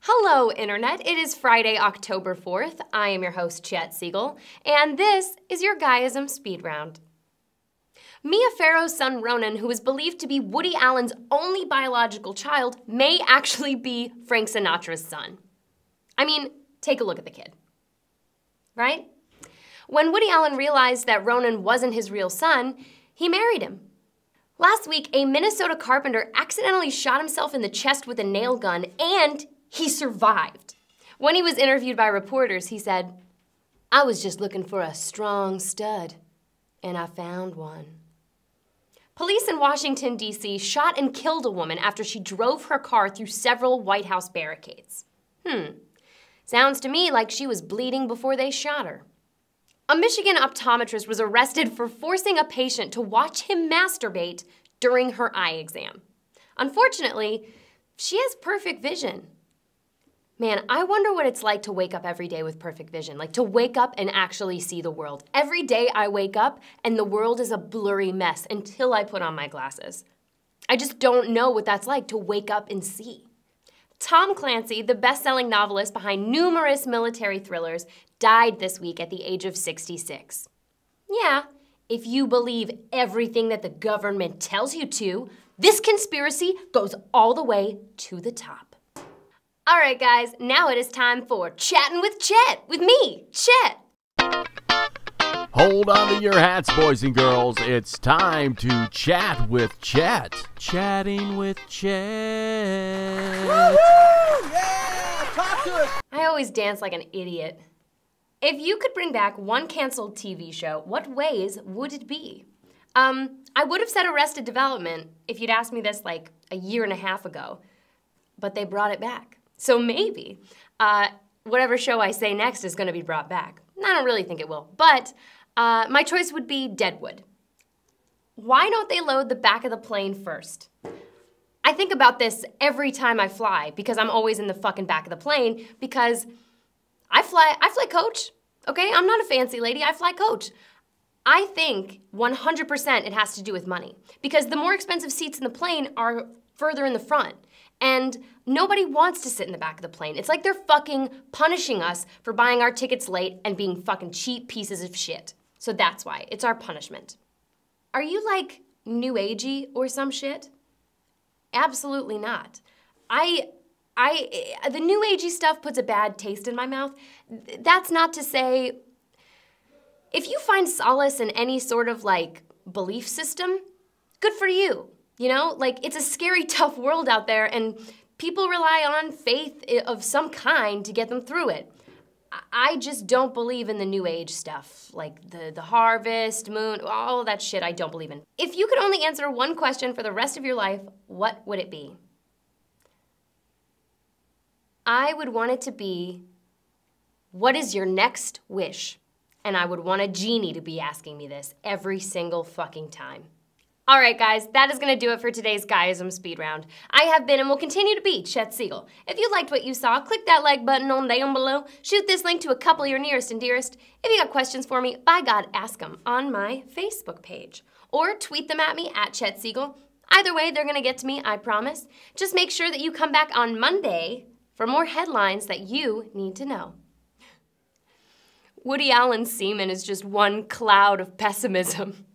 Hello, Internet. It is Friday, October 4th. I am your host, Chet Siegel, and this is your Guyism Speed Round. Mia Farrow's son Ronan, who is believed to be Woody Allen's only biological child, may actually be Frank Sinatra's son. I mean, take a look at the kid, right? When Woody Allen realized that Ronan wasn't his real son, he married him. Last week, a Minnesota carpenter accidentally shot himself in the chest with a nail gun, and he survived. When he was interviewed by reporters, he said, "I was just looking for a strong stud, and I found one." Police in Washington, D.C. shot and killed a woman after she drove her car through several White House barricades. Sounds to me like she was bleeding before they shot her. A Michigan optometrist was arrested for forcing a patient to watch him masturbate during her eye exam. Unfortunately, she has perfect vision. Man, I wonder what it's like to wake up every day with perfect vision, like to wake up and actually see the world. Every day I wake up and the world is a blurry mess until I put on my glasses. I just don't know what that's like to wake up and see. Tom Clancy, the best-selling novelist behind numerous military thrillers, died this week at the age of 66. Yeah, if you believe everything that the government tells you to, this conspiracy goes all the way to the top. All right, guys, now it is time for Chatting with Chet, with me, Chet. Hold on to your hats, boys and girls. It's time to chat with Chet. Chatting with Chet. Woo-hoo! Yeah! Talk to us! I always dance like an idiot. If you could bring back one canceled TV show, what ways would it be? I would have said Arrested Development if you'd asked me this like a year and a half ago, but they brought it back. So maybe whatever show I say next is going to be brought back. I don't really think it will, but my choice would be Deadwood. Why don't they load the back of the plane first? I think about this every time I fly because I'm always in the fucking back of the plane because I fly coach, okay? I'm not a fancy lady, I fly coach. I think 100% it has to do with money because the more expensive seats in the plane are further in the front. And nobody wants to sit in the back of the plane. It's like they're fucking punishing us for buying our tickets late and being fucking cheap pieces of shit. So that's why. It's our punishment. Are you like new agey or some shit? Absolutely not. The new agey stuff puts a bad taste in my mouth. That's not to say, if you find solace in any sort of like belief system, good for you. You know, like it's a scary, tough world out there and people rely on faith of some kind to get them through it. I just don't believe in the new age stuff, like the harvest, moon, all of that shit I don't believe in. If you could only answer one question for the rest of your life, what would it be? I would want it to be, what is your next wish? And I would want a genie to be asking me this every single fucking time. All right, guys, that is going to do it for today's Guyism Speed Round. I have been and will continue to be Chet Siegel. If you liked what you saw, click that like button on down below. Shoot this link to a couple of your nearest and dearest. If you got questions for me, by God, ask them on my Facebook page. Or tweet them at me at Chet Siegel. Either way, they're going to get to me, I promise. Just make sure that you come back on Monday for more headlines that you need to know. Woody Allen's semen is just one cloud of pessimism.